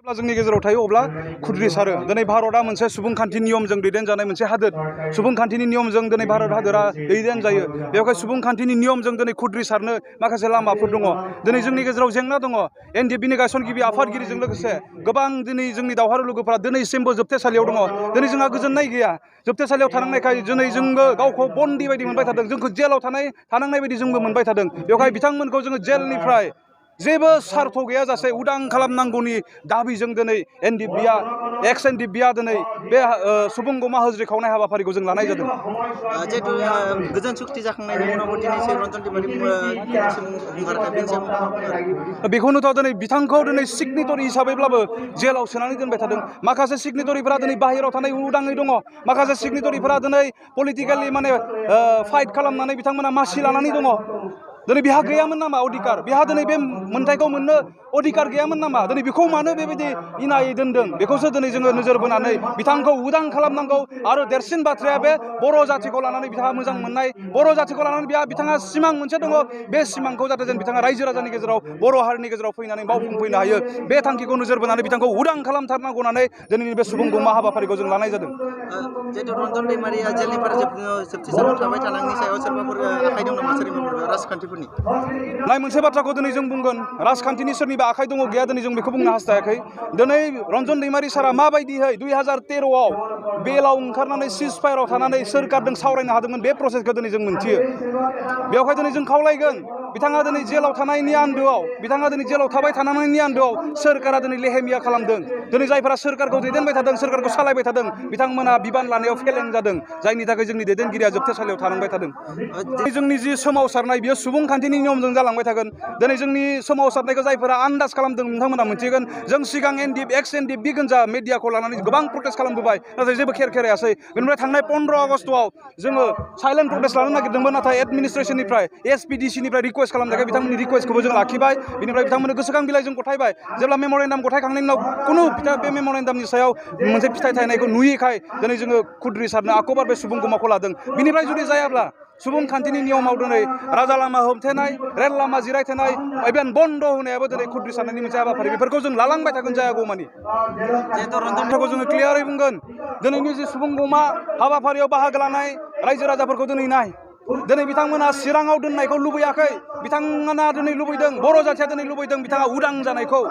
जेब्ला जोंनि गेजेराव थायो अब्ला खुद्रि सारो दिनै भारतआ मोनसे सुबुंखान्थि नियमजों दैदेनजानाय मोनसे हादोर सुबुंखान्थिनि नियमजों दिनै भारत हादोरा दैदेनजायो बेवहाय सुबुंखान्थिनि नियमजों दिनै खुद्रि सारनो माखासे लामाफोर दङ दिनै जोंनि गेजेराव जेंना दङ एनडिएफबिनि गायसनगिरि आफादगिरिजों लोगोसे गोबां दिनै जोंनि दावहारु लोगोफोरा दिनैसिमबो जोबथेसालियाव दङ दिनै जोंहा गोजोननाय गैया जोबथेसालियाव थानांनायखाय दिनै जोंबो गावखौ बन्दी बायदि मोनबाय थादों जोंखौ जेलाव थानांनाय बायदि जोंबो मोनबाय थादों बेवहाय बिथांमोनखौ जोङो जेलनिफ्राय जेबो सार्थ गैयाजासे उदां खालामनांगौनि दाबिजों दिनै एनडिएफबिआ एक्स एनडिएफबिआ दिनै बे सुबुंगमा होज्रि खावनाय हाबाफारिखौ जों लानाय जादों जिहेतु गोजोन सुक्ति जाखांनायनि उनावबो दिनैसो रन्जन दैमारि बेखौनोथ' दिनै बिथांखौ दिनै सिगनेटरि हिसाबैब्लाबो जेलाव सोनानै दोनबाय थादों माखासे सिगनेटरिफोरा दिनै बाहेरायाव थानाय उदाङै दङ माखासे सिगनेटरिफोरा दिनै पलिटिकेलि फाइट खालामनानै बिथांमोना मासि लानानै दङ दिनै बिहा गैयामोन नामा अधिकार बिहा दिनै बे मोन्थाइखौ मोननो अधिकार गैयामोन नामा दिनै बेखौ मानो बेबायदि इनायै दोनदों बेखौसो दिनै जोङो नोजोर बोनानै बिथांखौ उदां खालामनांगौ आरो देरसिन बाथ्राया बे बर' जाथिखौ लानानै बिथाङा मोजां मोननाय बर' जाथिखौ लानानै बिथाङा सिमां मोनसे दङ बे सिमांखौ जाहाथे जों बिथाङा रायजो राजानि गेजेराव बर' हारिनि गेजेराव फैनानै मावफुंफैनो हायो बे थांखिखौ नोजोर बोनानै बिथांखौ उदां खालामथारनांगौ होननानै दिनैनि बे सुबुंगमा हाबाफारिखौ जों लानाय जादों जिहेतु रन्जन दैमारिया जेलनिफ्राय जोबथेसालियाव थाबाय थानायनि सायाव सोरबाफोर आखाइ दं नामा सोरनिबाफोर राजखान्थिफोरनि नाय मोनसे बाथ्राखौ दिनै जों बुंगोन राजखान्थिनि सोरनिबा आखाइ दङ गैया दिनै जों बेखौ बुंनो हास्थायाखै दिनै रन्जन दैमारि सारा माबायदिहै 2013आव बेलाव ओंखारनानै सिज फायाराव थानानै सोरखारजों सावरायनो हादोंमोन बे प्रसेसखौ दिनै जों मोनथियो बेवहाय दिनै जों खावलायगोन बिथाङा दिनै जेलाव थानायनि आन्दोआव बिथाङा दिनै जेलाव थाबाय थानायनि आन्दोआव सोरखारा दिनै लेहेमिया खालामदों दिनै जायफोरा सोरखारखौ दैदेनबाय थादों सोरखारखौ सालायबाय थादों बिथांमोना बिबान लानायाव फेलें जादों जायनि थाखाय जोंनि दैदेनगिरिया जोबथेसालियाव थानांबाय थादों जोंनि जि सोमावसारनाय बियो सुबुंखान्थिनि नियमजों जालांबाय थागोन दिनै जोंनि सोमावसारनायखौ जायफोरा आन्दाज खालामदों नोंथांमोना मिथिगोन जों सिगां एनडिएफ एक्स एनडिएफबि गोनजा मिडियाखौ लानानै गोबां प्रटेस्ट खालामबोबाय नाथाय जेबो खेरायासै बेनिफ्राय थांनाय 15 आगस्टआव जोङो साइलेन्ट प्रटेस्ट लानो नागिरदोंमोन नाथाय एडमिनिस्ट्रेसननिफ्राय एसपिडिसिनिफ्राय रिक्वेस्ट खालामनायखाय बिथांमोननि रिक्वेस्टखौबो जों लाखिबाय बेनिफ्राय बिथांमोननो गोसोखां बिलाइ जों गथायबाय जेब्ला मेम'रेन्डाम गथायखांनायनि उनाव खुनु बे मेम'रेन्डामनि सायाव मोनसे फिथाइ थायनायखौ नुयैखाय दिनै जोङो खुद्रि सारनो आखबार बे सुबुंगमाखौ लादों बिनिफ्राय जुदि जायाब्ला सुबुंखान्थिनि नियमाव दिनै राजा लामा होबथेनाय रेल लामा जिरायथेनाय इभेन बन्द होनायाबो दिनै खुद्रि सारनायनि मोनसे हाबाफारि बेफोरखौ जों लालांबाय थागोन जायागौमानि बाथ्राखौ जोङो क्लियारै बुंगोन दिनैनि जि सुबुंगमा हाबाफारियाव बाहागो लानाय रायजो राजाफोरखौ दिनै नाय दिनै बिथांमोना चिराङाव दोननायखौ लुबैयाखै बिथांमोना दिनै लुबैदों बर' जाथिया दिनै लुबैदों बिथाङा उदां जानायखौ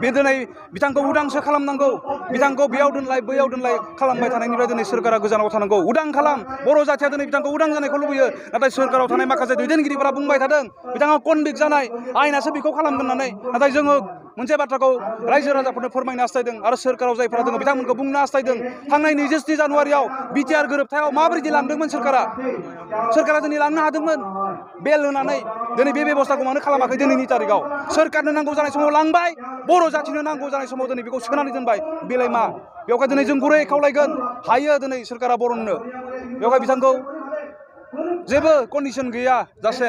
बे दिनै बिथांखौ उदांसो खालामनांगौ बिथांखौ बेयाव दोनलाय बैयाव दोनलाय खालामबाय थानायनिफ्राय दिनै सोरखारा गोजानाव थानांगौ उदां खालाम बर' जाथिया दिनै बिथांखौ उदां जानायखौ लुबैयो नाथाय सोरखाराव थानाय माखासे दैदेनगिरिफोरा बुंबाय थादों बिथाङा कनभिक्ट जानाय आयेनासो बेखौ खालामगोन होननानै नाथाय जोङो मोनसे बाथ्राखौ रायजो राजाफोरनो फोरमायनो हास्थायदों आरो सोरखाराव जायफोरा दङ बिथांमोनखौ बुंनो हास्थायदों थांनाय 27 जानुवारियाव बिटिआर गोरोबथायाव माबायदि लांदोंमोन सोरखारा दिनै लांनो हादोंमोन बेल होनानै दिनै बे बेबस्थाखौ मानो खालामाखै दिनैनि तारिखआव सोरखारनो नांगौ जानाय समाव लांबाय बर' जाथिनो नांगौ जानाय समाव दिनै बेखौ सोनानै दोनबाय बेलाय मा बेवहाय दिनै जों गुरै खावलायगोन हायो दिनै सोरखारा बरननो बेवहाय बिथांखौ जेबो कन्डिसन गैया जासे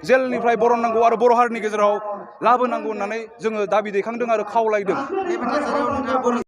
जेलनिफ्राय बरननांगौ आरो बर' हारिनि गेजेराव लाबोनांगौ होननानै जोङो दाबि दैखांदों आरो खावलायदों